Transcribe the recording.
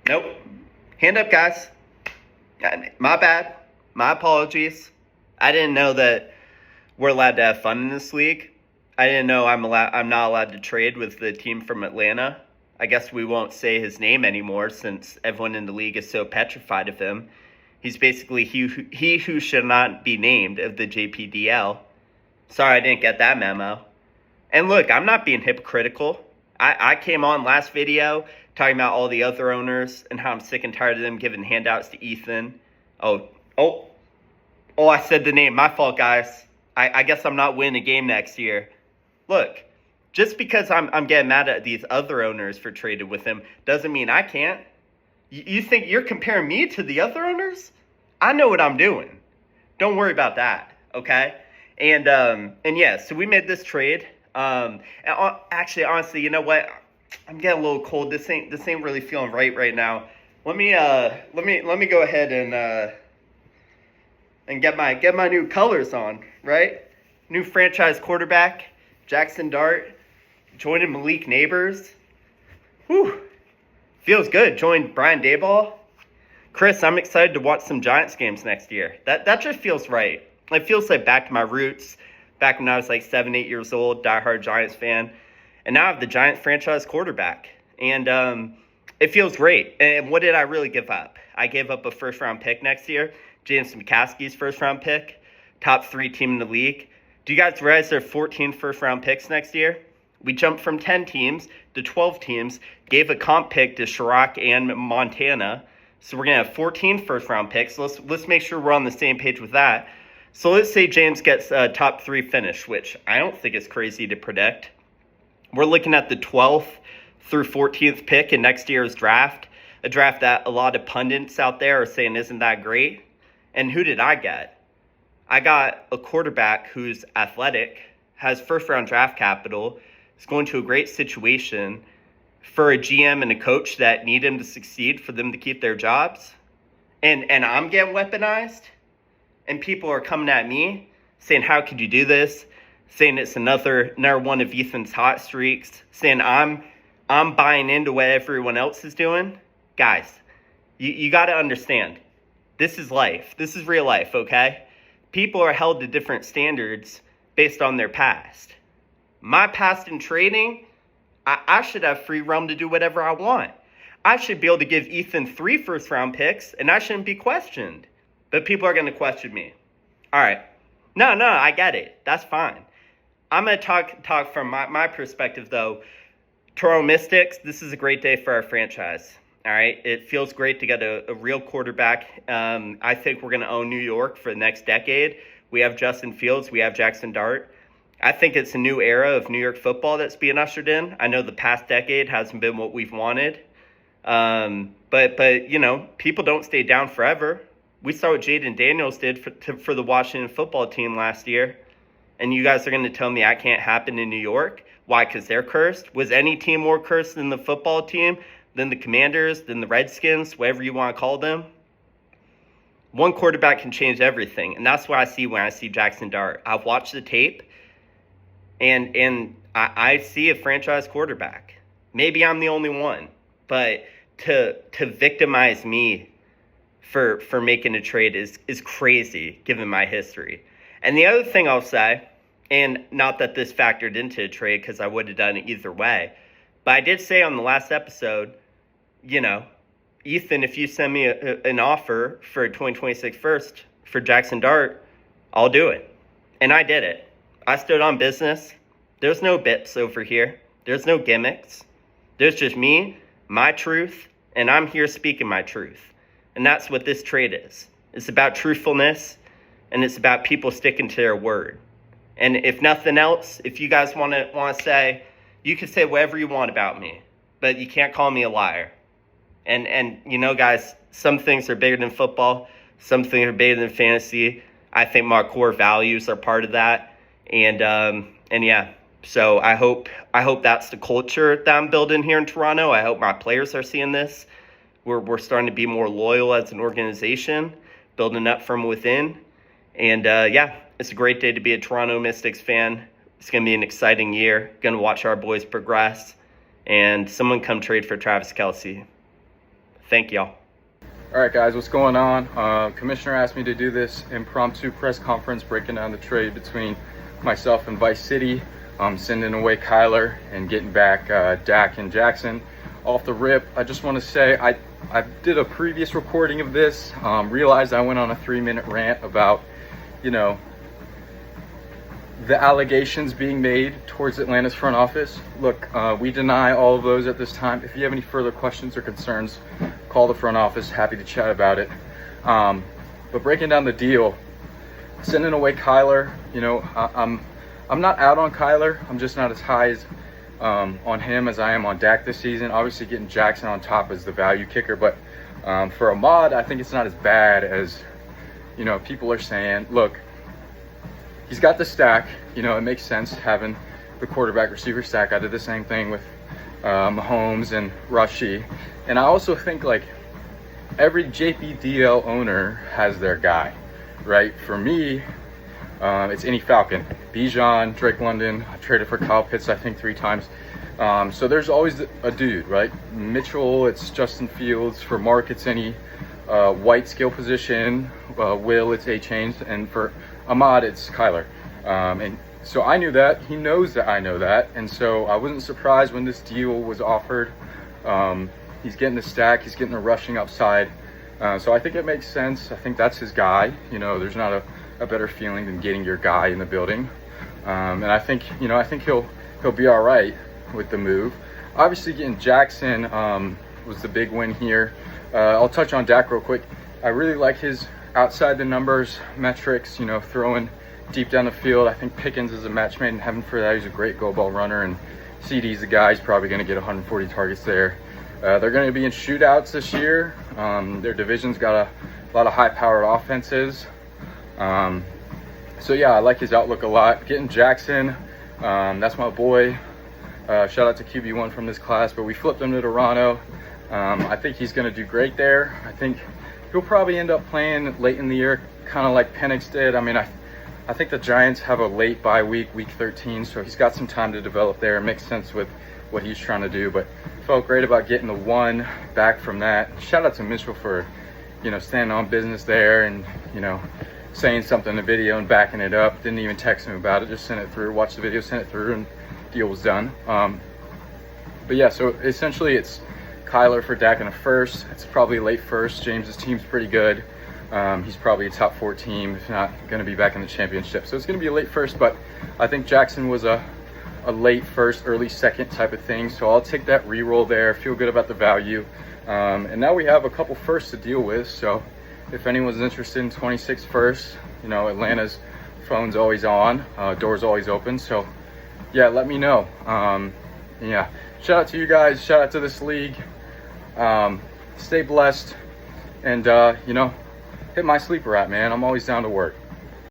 Nope. Hand up, guys. My bad. My apologies. I didn't know that we're allowed to have fun in this league. I didn't know I'm not allowed to trade with the team from Atlanta. I guess we won't say his name anymore since everyone in the league is so petrified of him. He's basically he who should not be named of the JPDL. Sorry I didn't get that memo. And look, I'm not being hypocritical. I came on last video talking about all the other owners and how I'm sick and tired of them giving handouts to Ethan. Oh, I said the name. My fault, guys. I guess I'm not winning a game next year. Look, just because I'm getting mad at these other owners for trading with him doesn't mean I can't. You think you're comparing me to the other owners? I know what I'm doing. Don't worry about that, okay? And yeah, so we made this trade. Actually, honestly, you know what? I'm getting a little cold. This ain't really feeling right now. Let me go ahead and get my new colors on, right? New franchise quarterback, Jackson Dart, joining Malik Neighbors. Whew. Feels good. Joined Brian Daboll. Chris, I'm excited to watch some Giants games next year. That just feels right. It feels like back to my roots, back when I was like 7, 8 years old, diehard Giants fan. And now I have the Giants franchise quarterback. And it feels great. And what did I really give up? I gave up a first-round pick next year, James McCaskey's first-round pick, top 3 team in the league. Do you guys realize there are 14 first-round picks next year? We jumped from 10 teams to 12 teams, gave a comp pick to Chirac and Montana. So we're going to have 14 first-round picks. Let's make sure we're on the same page with that. So let's say James gets a top 3 finish, which I don't think is crazy to predict. We're looking at the 12th through 14th pick in next year's draft, a draft that a lot of pundits out there are saying isn't that great. And who did I get? I got a quarterback who's athletic, has first-round draft capital, is going to a great situation for a GM and a coach that need him to succeed for them to keep their jobs. And I'm getting weaponized. And people are coming at me saying, how could you do this? Saying it's another one of Ethan's hot streaks. Saying I'm buying into what everyone else is doing. Guys, you got to understand. This is life. This is real life, okay? People are held to different standards based on their past. My past in trading, I should have free realm to do whatever I want. I should be able to give Ethan 3 first-round picks, and I shouldn't be questioned. But people are going to question me. All right. No, I get it. That's fine. I'm going to talk from my perspective, though. Toronto Mystics, this is a great day for our franchise. All right. It feels great to get a real quarterback. I think we're going to own New York for the next decade. We have Justin Fields. We have Jackson Dart. I think it's a new era of New York football that's being ushered in. I know the past decade hasn't been what we've wanted. But you know, people don't stay down forever. We saw what Jaden Daniels did for the Washington football team last year. And you guys are going to tell me that can't happen in New York? Why? Because they're cursed? Was any team more cursed than the football team, than the Commanders, than the Redskins, whatever you want to call them? One quarterback can change everything. And that's what I see when I see Jackson Dart. I've watched the tape, and I see a franchise quarterback. Maybe I'm the only one. But to victimize me for making a trade is crazy, given my history. And the other thing I'll say, and not that this factored into a trade because I would have done it either way, but I did say on the last episode, you know, Ethan, if you send me an offer for a 2026 first for Jackson Dart, I'll do it. And I did it. I stood on business. There's no bits over here. There's no gimmicks. There's just me, my truth, and I'm here speaking my truth. And that's what this trade is. It's about truthfulness, and it's about people sticking to their word. And if nothing else, if you guys want to say, you can say whatever you want about me, but you can't call me a liar. And you know, guys, some things are bigger than football. Some things are bigger than fantasy. I think my core values are part of that. And yeah, so I hope that's the culture that I'm building here in Toronto. I hope my players are seeing this. We're starting to be more loyal as an organization, building up from within. And yeah, it's a great day to be a Toronto Mystics fan. It's going to be an exciting year. Going to watch our boys progress. And someone come trade for Travis Kelce. Thank y'all. All right, guys, what's going on? Commissioner asked me to do this impromptu press conference breaking down the trade between myself and Vice City, sending away Kyler and getting back Dak and Jackson. Off the rip, I just want to say I did a previous recording of this, realized I went on a 3-minute rant about, you know, the allegations being made towards Atlanta's front office. Look, we deny all of those at this time. If you have any further questions or concerns, call the front office. Happy to chat about it. But breaking down the deal, sending away Kyler, you know, I'm not out on Kyler. I'm just not as high as on him as I am on Dak this season. Obviously, getting Jackson on top is the value kicker, but for Ahmad, I think it's not as bad as, you know, people are saying. Look, he's got the stack. You know, it makes sense having the quarterback receiver stack. I did the same thing with Mahomes and Rashid. And I also think, like, every JPDL owner has their guy, right? For me, it's any Falcon. Bijan, Drake London. I traded for Kyle Pitts, I think, 3 times. So there's always a dude, right? Mitchell, it's Justin Fields. For Mark, it's any white skill position. Will, it's A-Chains. And for Ahmad, it's Kyler. And so I knew that. He knows that I know that. And so I wasn't surprised when this deal was offered. He's getting the stack. He's getting the rushing upside. So I think it makes sense. I think that's his guy. You know, there's not a better feeling than getting your guy in the building. And I think, you know, I think he'll be all right with the move. Obviously, getting Jackson was the big win here. I'll touch on Dak real quick. I really like his outside the numbers metrics, you know, throwing deep down the field. I think Pickens is a match made in heaven for that. He's a great go ball runner, and CD's the guy. He's probably going to get 140 targets there. They're going to be in shootouts this year. Their division's got a lot of high-powered offenses. So yeah, I like his outlook a lot. Getting Jackson, that's my boy. Shout out to QB1 from this class, but we flipped him to Toronto. I think he's going to do great there. I think he'll probably end up playing late in the year, kind of like Penix did. I mean, I think the Giants have a late bye week, week 13, so he's got some time to develop there. It makes sense with what he's trying to do, but felt great about getting the 1 back from that. Shout out to Mitchell for, you know, standing on business there and, you know, saying something in the video and backing it up. Didn't even text him about it, just sent it through, watched the video, sent it through, and deal was done. But yeah, so essentially it's Kyler for Dak in a first. It's probably late first. James's team's pretty good. He's probably a top 4 team, if not going to be back in the championship. So it's going to be a late first, but I think Jackson was a late first, early second type of thing. So I'll take that re-roll there, feel good about the value. And now we have a couple firsts to deal with. So if anyone's interested in 26 firsts, you know, Atlanta's phone's always on, door's always open. So yeah, let me know. Yeah, shout out to you guys. Shout out to this league. Stay blessed, and you know, hit my sleeper app, man. I'm always down to work.